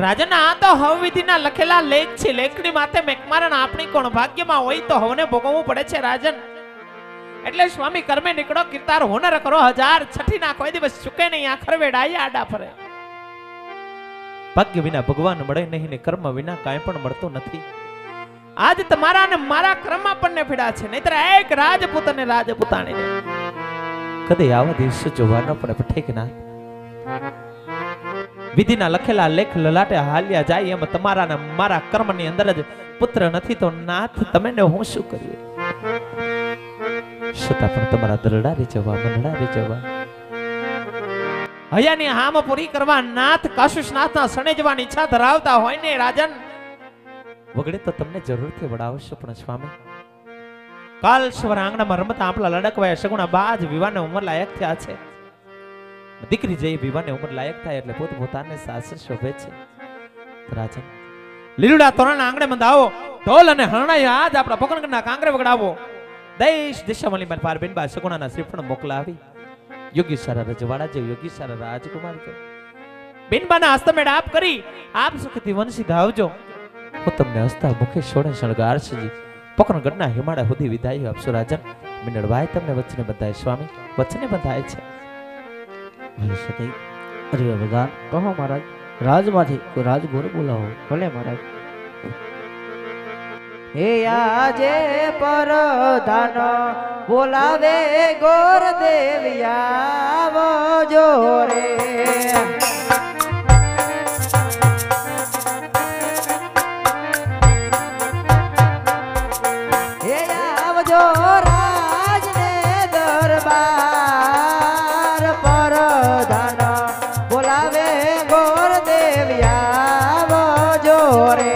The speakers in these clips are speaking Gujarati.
રાજન આ તો હવવિધિના લખેલા લેખ છે. લેખની માથે મેકમારણ આપણી કોણ ભાગ્યમાં હોય તો હવને ભોગવવું પડે છે રાજન. એટલે સ્વામી કર્મે નીકળો કીર્તાર હોનર કરો 1000 છઠ્ઠી ના કોઈ દિવસ ચૂકે નહીં. આ ખરવેડાઈ આડા ફરે. ભાગ્ય વિના ભગવાન મળે નહીં ને કર્મ વિના કાંઈ પણ મળતું નથી. આજ તમારા ને મારા કર્મ આપણને પીડા છે. નહીતર એક રાજપૂત અને રાજપૂતાણી કદે આવા દિવસો જોવા ન પડે. ઠીકના વિધિના લખેલા લેખ લલાટે હાલ્યા જાય એમ તમારા ને મારા કર્મની અંદર જ પુત્ર નથી તો નાથ તમે ને હું શું કર્યું. છતાં પણ તમારા દરડા રે જવા મનડા રે જવા હયાની હામ પૂરી કરવા નાથ કાશુષનાથના સણે જવાની ઈચ્છા ધરાવતા હોય ને રાજન વગડે તો તમને જરૂરથી વડાવશો. પણ સ્વામી કાલ સવાર આંગણામાં રમતા આપણા લડકવાયા સગુણા બાજ વિવાહને ઉંમર લાયક થયા છે. દીકરી જઈ વિવાહને ઉંમર લાયક થાય એટલે પોતાને સાસર શોભે છે. રાજન લીલુડા તોરણ આંગણે બંધાવો ઢોલ અને હરણાઈ આજ આપણા પકણના કાંગરે વગડાવો. દેશ દિશામલી પર પાર બેનબા સગુણાના શ્રીફળ મોકલાવી યોગી સારા રજવાડા જો યોગી સારા રાજકુમાર જો બેનબાના હસ્તમેળ આપ કરી આપ સુખથી વંશી ધાવજો. હું તમને હસતા મુખે સોળે શણગારશજી પકણગઢના હિમાળા સુધી વિદાય આપશો. રાજન મિનળભાઈ તમને વચને બંધાય. સ્વામી વચને બંધાય છે. અરે ભગવાન કહો મહારાજ. રાજમાંથી કોઈ રાજગોર બોલાવો. ભલે મહારાજ. હે આજે પરધાન બોલાવે ગોર દેવિયા આવજો રે. હે આવજો રાજને દરબાર પરધાન બોલાવે ગોર દેવિયા આવજો રે.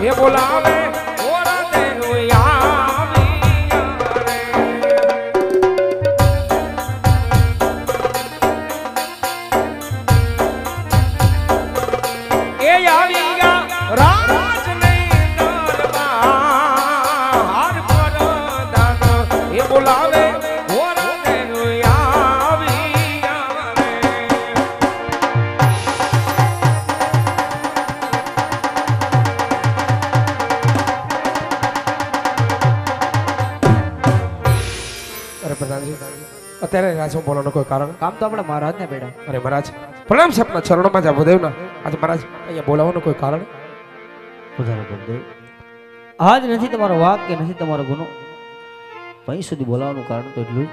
બોલાવે અત્યારે રાજ બોલવાનું કોઈ કારણ કામ તો આપણે મહારાજ ને બેડા. અરે મહારાજ પ્રણામ છે આપના ચરણોમાં જ ભદેવના. આજે મહારાજ અહીંયા બોલાવવાનું કોઈ કારણ આજ નથી તમારો વાક કે નથી તમારો ગુનો. અહીં સુધી બોલાવવાનું કારણ તો એટલું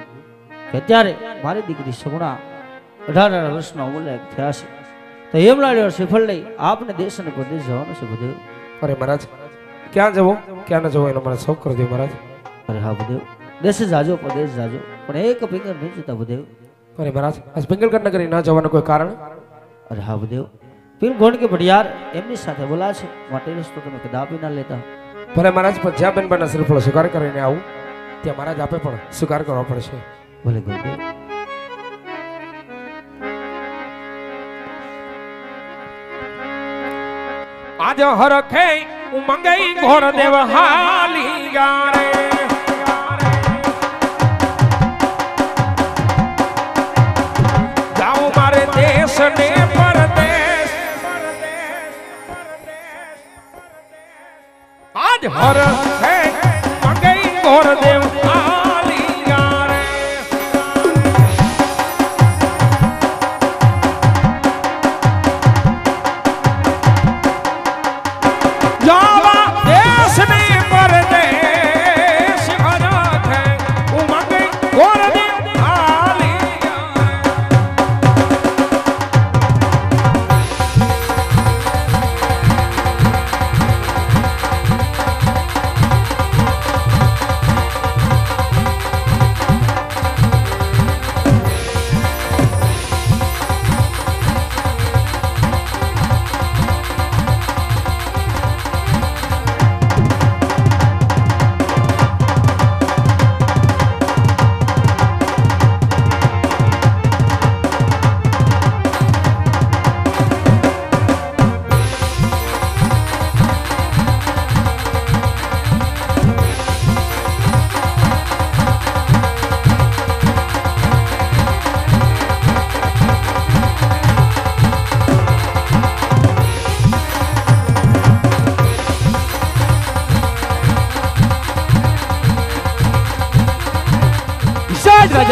કે અત્યારે મારી દીકરી સગુણા 18 વર્ષના ઉંમરે થયા છે. તો હેમલાડી શ્રીફળ લઈ આપને દેશ અને પ્રદેશ જવાનું છે ભદેવ. અરે મહારાજ ક્યાં જવો ક્યાં ન જવો એનો મને સૌ કરી દો મહારાજ. અરે હા ભદેવ દેશ જાજો પ્રદેશ જાજો પણ એક પિંગર નહીં જતા ભદેવ. અરે મહારાજ આજ પિંગલગઢ નગરી ન જવાનું કોઈ કારણ. અરે હા ભદેવ પીર ગોંડ કે ભડિયાર એમની સાથે બોલા છે માટે રસ્તો તમે કદાપી ના લેતા. ભલે મહારાજ પણ જ્યાં બેનબાના શ્રીફળ સ્વીકાર કરીને આવું ત્યાં મહારાજ આપે પણ સ્વીકાર કરવો પડશે. ભલે ગુરુદેવ. આજ હરખે ઉમંગઈ ઘોર દેવ હાલી ગારે જાઉં મારે દેશ ને પરદેશ. આજ હરખે ઉમંગઈ ઘોર દેવ હાલી ગારે જાવા દેશ ને પરદેશ હરખે ઉમંગઈ ઘોર દેવ હાલી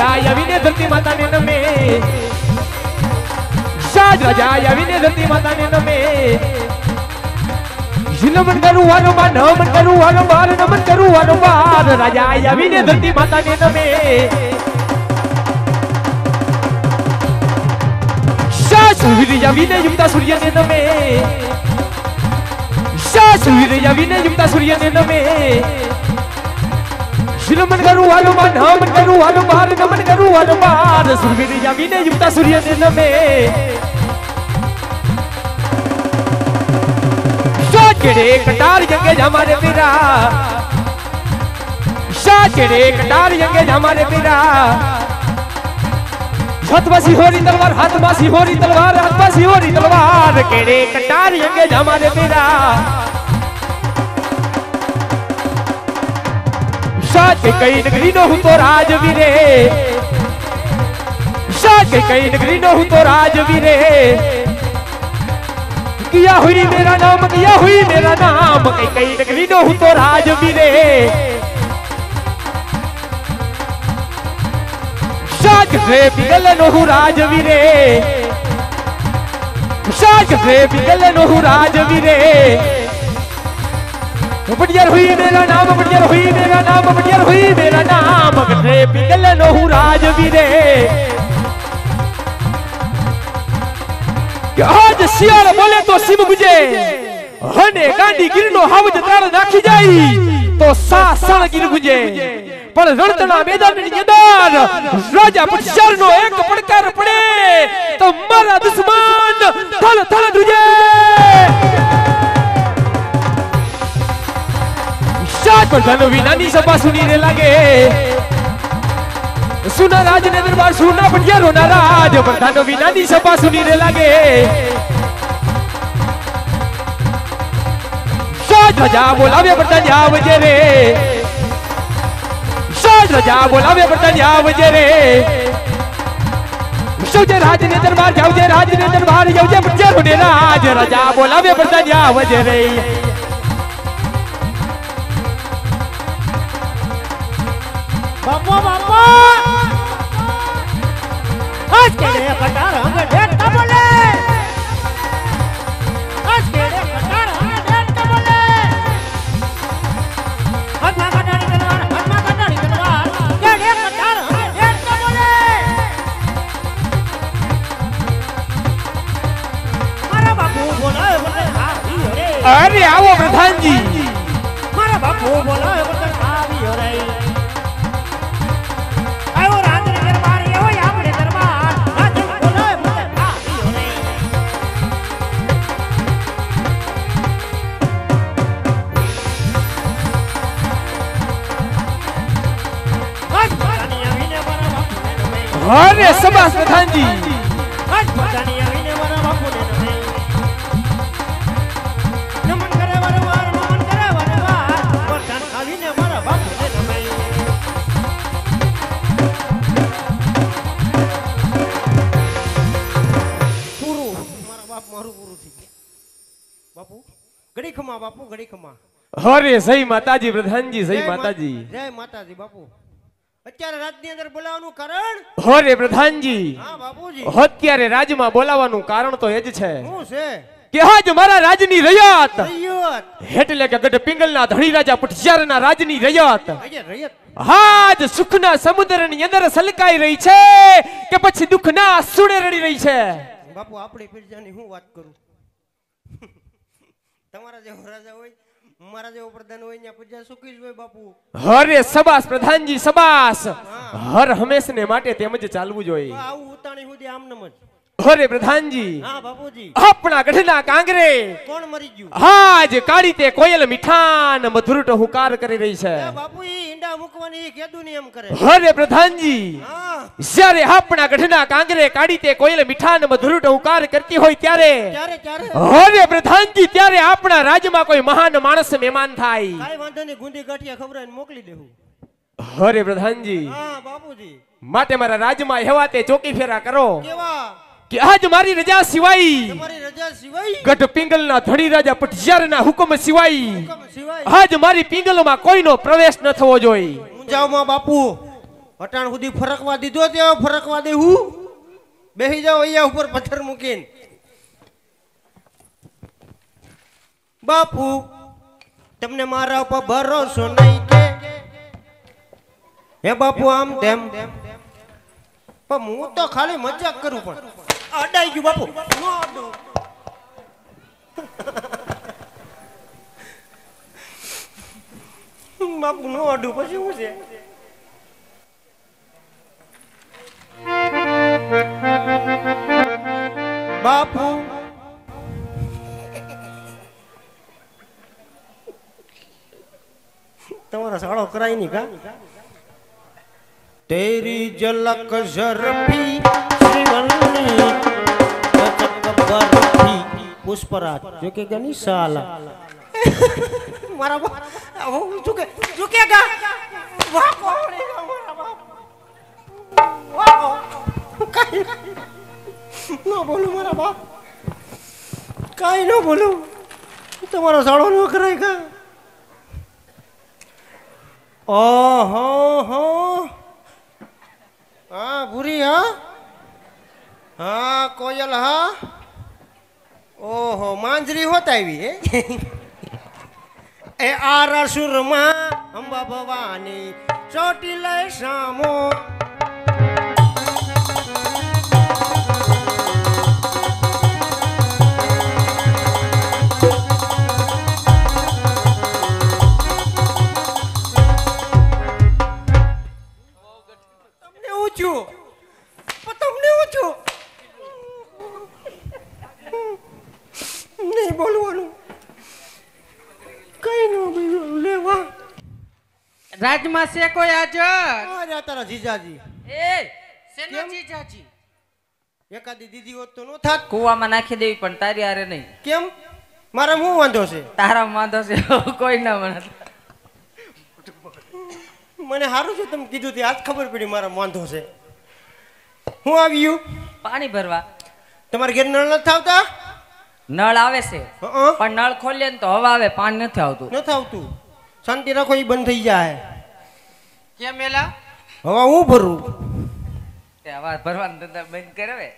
રાજા આવીને ધરતી માતાને નમે, સાજ રાજા આવીને ધરતી માતાને નમે. નમન કરું વારંવાર, નમન કરું વારંવાર, નમન કરું વારંવાર, રાજા આવીને ધરતી માતાને નમે. સૂર્ય આવીને યુક્તા સૂર્યને નમે, સૂર્ય આવીને યુક્તા સૂર્યને નમે. નમન કરું વારંવાર, નમન કરું વારંવાર, નમન કરું વારંવાર, સૂર્ય આવીને યુક્તા સૂર્યને નમે. કેડે કટાર જંગે હમારે પીરા, કેડે કટાર જંગે હમારે પીરા. હાથમાં સિંહોરી તલવાર, હાથમાં સિંહોરી તલવાર, હાથમાં સિંહોરી તલવાર, કેડે કટાર જંગે હમારે પીરા. સાચે કઈ નગરી નો હું તો રાજવીરે, સાચે કઈ નગરી નો હું તો રાજવીરે. किया हुई मेरा नाम, किया हुई मेरा नाम, कई कई नगरी नो हूं तो राजवीरे. शाग से पिघल नो हूं राजवीरे, शाग से पिघल नो हूं राजवीरे. बढ़िया हुई मेरा नाम, बढ़िया हुई मेरा नाम, बढ़िया हुई मेरा नाम, से पिघल नो हूं राजवीरे. आज શિયાળ બોલે તો સિમ ગુજે, અને ગાંડી ગીરનો હાવજ તાળ નાખી જાય તો સા સણ ગીર ગુજે. પણ રણતણા મેદાનની અંદર રાજા પટશરનો એક પડકાર પડે તો મારા દુશ્મન થળ થળ ધ્રુજે. સાત પ્રધાનો વિનાની સભા સુની રે લાગે, सुना राज ने दरबार, सुना बंजारो ना राज, प्रधानो विनानी सभा सुनी रे लागे. साज राजा बोलावे प्रधान आवजे रे, साज राजा बोलावे प्रधान आवजे रे. सौजे राज ने दरबार जावजे, राज ने दरबार जावजे, बंजारो ने राज, राजा बोलावे प्रधान आवजे रे. बापा बापा आज केड़े कटार हंग डेट का बोले, आज केड़े कटार हंग डेट का बोले. हनमा कटारी तलवार, हनमा कटारी तलवार, केड़े कटार हंग डेट का बोले. मारा बापू बोलाए बोले हावी हो रे. अरे आओ प्रधान जी. मारा बापू बोलाए बोले हावी हो रे. अरे सबास प्रधान जी. आज प्रधानी आवीने मारा बापूने नमे, नमन करे वारंवार, नमन करे वारंवार, प्रधान आवीने मारा बापूने नमे. पूरू मारा बाप मारू पूरू थी बापू. घड़ी खमा बापू, घड़ी खमा. अरे सही माताजी प्रधान जी, सही माताजी. जय माताजी बापू. અત્યારે રાજની અંદર બોલાવવાનું કારણ? અરે પ્રધાનજી, હા બાપુજી. અત્યારે રાજમાં બોલાવવાનું કારણ તો એ જ છે શું છે કે આજ મારા રાજની રયત, રયત એટલે કે ગઢ પિંગલના ધણી રાજા પટશિયારના રાજની રયત અજે રયત આજ સુખના સમુદ્રની અંદર સલકાઈ રહી છે કે પછી દુઃખના સુડે રડી રહી છે. બાપુ આપણી પ્રજાની હું વાત કરું, તમારા જેવો રાજા હોય, મારા જેવો પ્રધાન હોય ને પ્રજા સુખી જ હોય બાપુ. અરે સબાસ પ્રધાનજી સબાસ. હર હંમેશને માટે તેમ જ ચાલવું જોઈએ. આવું ઉતાણી સુધી આમ નમ જ. અરે પ્રધાનજી, હા બાપુજી. આપણા ગઢના કાંગરે કોણ મરી ગયું? આજ કાળી તે કોયલ મીઠાન મધુર ટહુકાર કરી રહી છે. બાપુ ઈ ઈંડા મૂકવાની કેદું નિયમ કરે. અરે પ્રધાનજી, હા જ્યારે આપણા ગઢના કાંગરે કાળી તે કોયલ મીઠાન મધુર ટહુકાર કરતી હોય ત્યારે અરે પ્રધાનજી, ત્યારે આપણા રાજ્યમાં કોઈ મહાન માણસ મહેમાન થાય. કાઈ વાંધો નહીં, ગુંદી ગાંઠિયા ખવડાવીને મોકલી દેવું. અરે પ્રધાનજી, હા બાપુજી. માટે મારા રાજ્યમાં એવા તે ચોકી ફેરા કરો કેવા કે આજ મારી રજા સિવાય, તમારી રજા સિવાય, ગઢ પિંગલના ધણી રાજા પટશિયારના હુકમ સિવાય હુકમ સિવાય આજ મારી પિંગલમાં કોઈનો પ્રવેશ ન થવો જોઈએ. મુંજાવમાં બાપુ અટાણ સુધી ફરકવા દીધો ત્યાં ફરકવા દે હું બેહી જાઓ અહીંયા ઉપર પથ્થર મૂકીને બાપુ તમને મારા ઉપર ભરોસો નહીં કે હે બાપુ આમ તેમ પણ હું તો ખાલી મજાક કરું પણ અડાઈ ગયું બાપુ નો અડું બાપુ નો અડું પછી શું છે બાપુ તમારા સાળો કરાય નહીં કા તેરી ઝલક ઝરફી શ્રીવલ્લી બરફી પુષ્પરાજ જો કે ગની સાલા મારા હું ઝુકેગા વાહ કોળેગા મારા બાપ વાહ કાઈ ન બોલું મારા બાપ કાઈ ન બોલું તમારો સાળો ન કરાય કા ઓહો હો हाँ बुरी हाँ हाँ कोयल हाँ ओहो मांजरी होता है भी ए आरसुर माँ अंबा भवानी चोटिल शामो नहीं बोलवानू कई नो लेवा રાજમાં છે કોઈ હાજર अरे तारा जीजाजी એ સેનો જીજાજી एकादी दीदी होत तो नो थात કુવામાં નાખી દેવી પણ તારી હારે નહીં केम मारा मुंह वांधो छे તારા વાંધો છે કોઈ ના મને મને હારું છે તમે કીધું તે આજ ખબર પડી મારા વાંધો છે હું આવ્યું પાણી ભરવા તમારે ઘેર નળ નથી આવતા નળ આવે છે હં પણ નળ ખોલીએ ને તો હવા આવે પાણી નથી આવતું નથી આવતું શાંતિ રાખો એ બંધ થઈ જાય કેમ એલા હવા હું ભરું તે હવા ભરવાનું ધંધા બંધ કરે હવે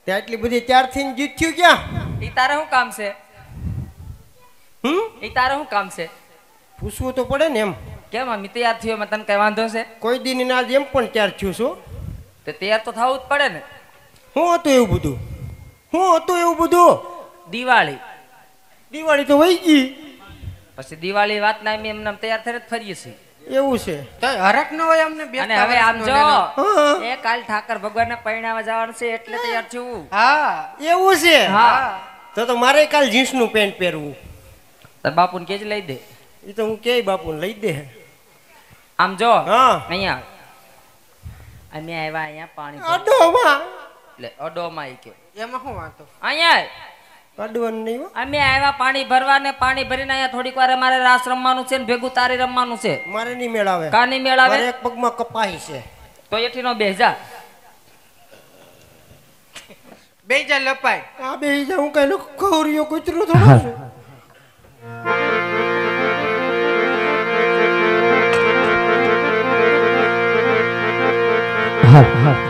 તે આટલી બધી ત્યારથી જીત થયું ક્યાં ઈ તારે શું કામ છે ઈ તારે શું કામ છે પૂછવું તો પડે ને એમ કેમ અમે તૈયાર થયો માં તને કઈ વાંધો છે કોઈ દી ની આજ એમ પણ ત્યાર થયું છું તો તૈયાર તો થવું જ પડે ને શું હતું એવું બધું શું હતું એવું બધું દિવાળી દિવાળી તો વહી ગઈ પછી દિવાળી વાત ના એમ નામ તૈયાર થઈને જ ફરીએ છીએ એવું છે હરક ન હોય અમને બે અને હવે આમ જો હા. એ કાલ ઠાકર ભગવાન ને પરણાવા જવાનું છે એટલે તૈયાર છું હા એવું છે હા તો મારે કાલ જીન્સ નું પેન્ટ પહેરવું તાર બાપુ ને કેજ લઈ દે એ તો હું કે બાપુ લઈ દે આમ જો હા અહીંયા અમે આવ્યા અહીંયા પાણી અડોમાં એટલે અડોમાં ઈ કે એમાં શું વાંધો અહીંયા અડવાનું નહીં હો. અમે આવ્યા પાણી ભરવા ને પાણી ભરીને અહીંયા થોડીક વાર અમારે રાસ રમવાનું છે ને ભેગું તારી રમવાનું છે મારે નહીં મેળાવે કાની મેળાવે મારે એક પગમાં કપાઈ છે તો એથી નો બેજા બે જા લપાય આ બે જા હું કઈ ખવરીયો કૂતરો થોડો છું હાલ હાલ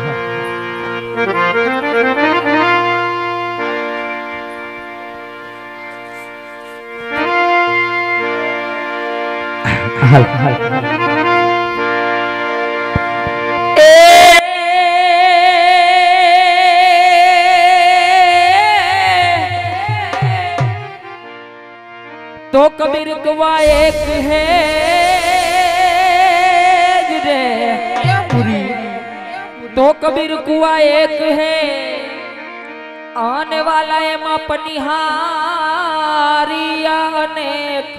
હાલ હાલ तो कबीर कुआ एक है रे तो कबीर कुआ एक है आने वाला है मां पनिहारिया अनेक